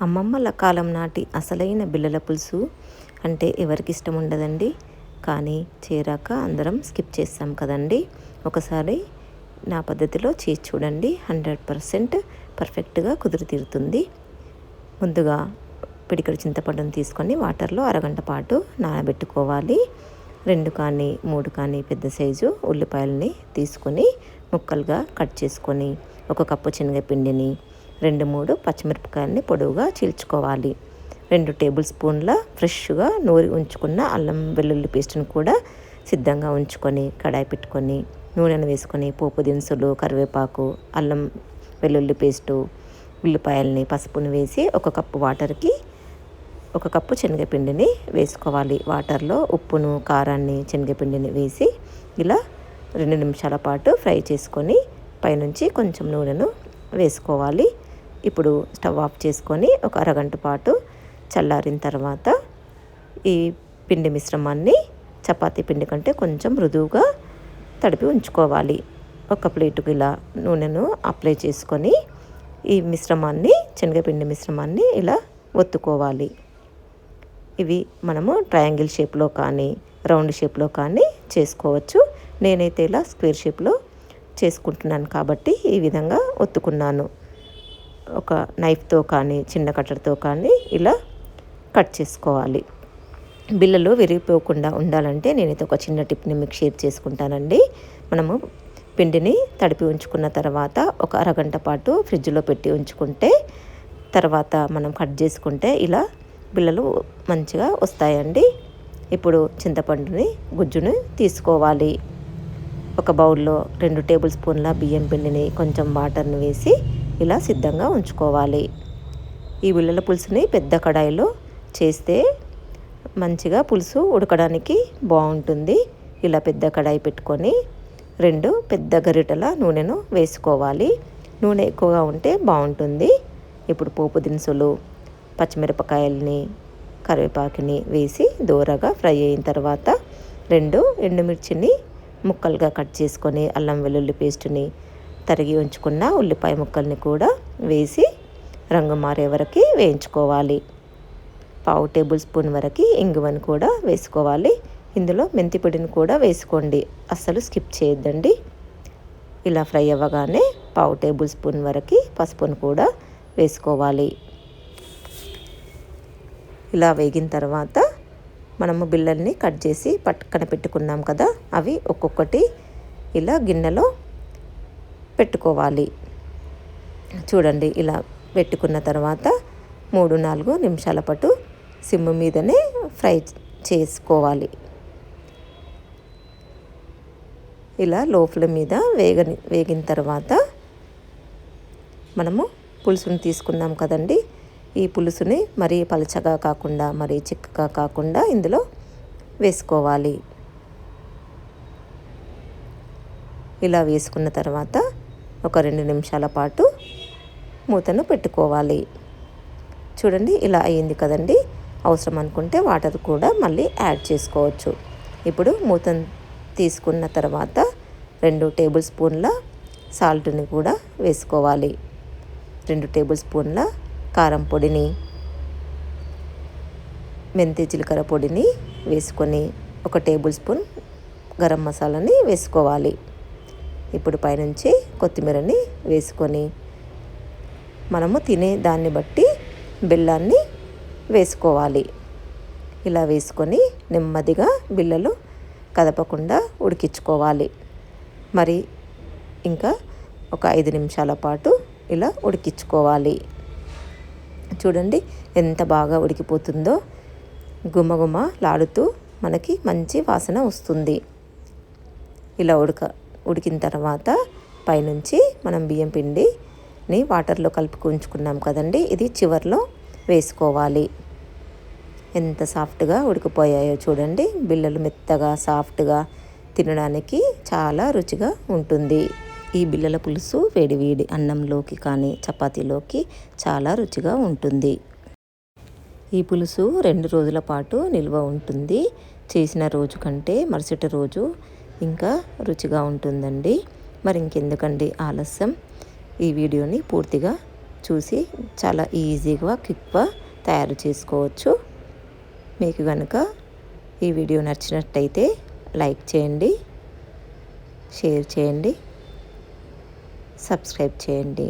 అమ్మమ్మల కాలం నాటి అసలైన బిళ్ళల పులుసు అంటే ఎవరికి ఇష్టం ఉండదండి. కానీ చేరాక అందరం స్కిప్ చేస్తాం కదండి. ఒకసారి నా పద్ధతిలో చేసి చూడండి, 100% పర్ఫెక్ట్గా కుదిరి తీరుతుంది. ముందుగా పిడికెడు చింతపండును తీసుకొని వాటర్లో అరగంట పాటు నానబెట్టుకోవాలి. 2 కానీ 3 కానీ పెద్ద సైజు ఉల్లిపాయలని తీసుకొని ముక్కలుగా కట్ చేసుకొని, 1 కప్పు శనగపిండిని, 2-3 పచ్చిమిరపకాయలని పొడవుగా చీల్చుకోవాలి. 2 టేబుల్ స్పూన్ల ఫ్రెష్గా నూరి ఉంచుకున్న అల్లం వెల్లుల్లి పేస్ట్ని కూడా సిద్ధంగా ఉంచుకొని కడాయి పెట్టుకొని నూనెను వేసుకొని పోపు దినుసులు, కరివేపాకు, అల్లం వెల్లుల్లి పేస్టు, ఉల్లిపాయలని, పసుపుని వేసి 1 కప్పు వాటర్కి 1 కప్పు శనగపిండిని వేసుకోవాలి. వాటర్లో ఉప్పును, కారాన్ని, శనగపిండిని వేసి ఇలా 2 నిమిషాల పాటు ఫ్రై చేసుకొని పైనుంచి కొంచెం నూనెను వేసుకోవాలి. ఇప్పుడు స్టవ్ ఆఫ్ చేసుకొని ఒక అరగంట పాటు చల్లారిన తర్వాత ఈ పిండి మిశ్రమాన్ని చపాతీ పిండి కంటే కొంచెం మృదువుగా తడిపి ఉంచుకోవాలి. ఒక ప్లేటుకి ఇలా నూనెను అప్లై చేసుకొని ఈ మిశ్రమాన్ని, శనగపిండి మిశ్రమాన్ని ఇలా ఒత్తుకోవాలి. ఇవి మనము ట్రయాంగిల్ షేప్లో కానీ రౌండ్ షేప్లో కానీ చేసుకోవచ్చు. నేనైతే ఇలా స్క్వేర్ షేప్లో చేసుకుంటున్నాను కాబట్టి ఈ విధంగా ఒత్తుకున్నాను. ఒక నైఫ్తో కానీ చిన్న కట్టర్తో కానీ ఇలా కట్ చేసుకోవాలి. బిళ్ళలు విరిగిపోకుండా ఉండాలంటే నేనైతే ఒక చిన్న టిప్ని మీకు షేర్ చేసుకుంటానండి. మనము పిండిని తడిపి ఉంచుకున్న తర్వాత ఒక అరగంట పాటు ఫ్రిడ్జ్లో పెట్టి ఉంచుకుంటే తర్వాత మనం కట్ చేసుకుంటే ఇలా బిళ్ళలు మంచిగా వస్తాయండి. ఇప్పుడు చింతపండుని గుజ్జుని తీసుకోవాలి. ఒక బౌల్లో 2 టేబుల్ స్పూన్ల బియ్యం పిండిని, కొంచెం వాటర్ని వేసి ఇలా సిద్ధంగా ఉంచుకోవాలి. ఈ బిళ్ళల పులుసుని పెద్ద కడాయిలో చేస్తే మంచిగా పులుసు ఉడకడానికి బాగుంటుంది. ఇలా పెద్ద కడాయి పెట్టుకొని 2 పెద్ద గరిటెల నూనెను వేసుకోవాలి. నూనె ఎక్కువగా ఉంటే బాగుంటుంది. ఇప్పుడు పోపు దినుసులు, పచ్చిమిరపకాయలని, కరివేపాకుని వేసి దూరగా ఫ్రై అయిన తర్వాత 2 ఎండుమిర్చిని ముక్కలుగా కట్ చేసుకొని అల్లం వెల్లుల్లి పేస్టుని, తరిగి ఉంచుకున్న ఉల్లిపాయ ముక్కల్ని కూడా వేసి రంగు మారే వరకు వేయించుకోవాలి. 1/2 టేబుల్ స్పూన్ వరకు ఇంగువను కూడా వేసుకోవాలి. ఇందులో మెంతి పొడిని కూడా వేసుకోండి, అస్సలు స్కిప్ చేయొద్దండి. ఇలా ఫ్రై అవ్వగానే 1/2 టేబుల్ స్పూన్ వరకు పసుపును కూడా వేసుకోవాలి. ఇలా వేగిన తర్వాత మనము బిళ్ళల్ని కట్ చేసి పక్కన పెట్టుకున్నాం కదా, అవి ఒక్కొక్కటి ఇలా గిన్నెలో పెట్టుకోవాలి. చూడండి, ఇలా పెట్టుకున్న తర్వాత 3-4 నిమిషాల పాటు సిమ్ మీదనే ఫ్రై చేసుకోవాలి. ఇలా లో ఫ్లేమ్ మీద వేగిన తర్వాత మనము పులుసుని తీసుకున్నాం కదండి, ఈ పులుసుని మరీ పలచగా కాకుండా మరీ చిక్కగా కాకుండా ఇందులో వేసుకోవాలి. ఇలా వేసుకున్న తర్వాత ఒక 2 నిమిషాల పాటు మూతను పెట్టుకోవాలి. చూడండి, ఇలా అయ్యింది కదండి. అవసరం అనుకుంటే వాటర్ కూడా మళ్ళీ యాడ్ చేసుకోవచ్చు. ఇప్పుడు మూతను తీసుకున్న తర్వాత 2 టేబుల్ స్పూన్ల సాల్ట్ని కూడా వేసుకోవాలి. 2 టేబుల్ స్పూన్ల కారం పొడిని, మెంతి జీలకర్ర పొడిని వేసుకొని 1 టేబుల్ స్పూన్ గరం మసాలాని వేసుకోవాలి. ఇప్పుడు పైనుంచి కొత్తిమీరని వేసుకొని మనము తినే దాన్ని బట్టి బెల్లాన్ని వేసుకోవాలి. ఇలా వేసుకొని నెమ్మదిగా బిళ్ళలు కదపకుండా ఉడికించుకోవాలి. మరి ఇంకా ఒక 5 నిమిషాల పాటు ఇలా ఉడికించుకోవాలి. చూడండి ఎంత బాగా ఉడికిపోతుందో, గుమగుమలాడుతూ మనకి మంచి వాసన వస్తుంది. ఇలా ఉడికిన తర్వాత పైనుంచి మనం బియ్యం పిండిని వాటర్లో కలిపి ఉంచుకున్నాం కదండి, ఇది చివర్లో వేసుకోవాలి. ఎంత సాఫ్ట్గా ఉడికిపోయాయో చూడండి. బిళ్ళలు మెత్తగా సాఫ్ట్గా తినడానికి చాలా రుచిగా ఉంటుంది. ఈ బిళ్ళల పులుసు వేడి అన్నంలోకి కానీ చపాతీలోకి చాలా రుచిగా ఉంటుంది. ఈ పులుసు 2 రోజుల పాటు నిల్వ ఉంటుంది. చేసిన రోజు కంటే మరుసటి రోజు ఇంకా రుచిగా ఉంటుందండి. మరి ఇంకెందుకండి ఆలస్యం, ఈ వీడియోని పూర్తిగా చూసి చాలా ఈజీగా క్విక్గా తయారు చేసుకోవచ్చు. మీకు కనుక ఈ వీడియో నచ్చినట్టయితే లైక్ చేయండి, షేర్ చేయండి, సబ్స్క్రైబ్ చేయండి.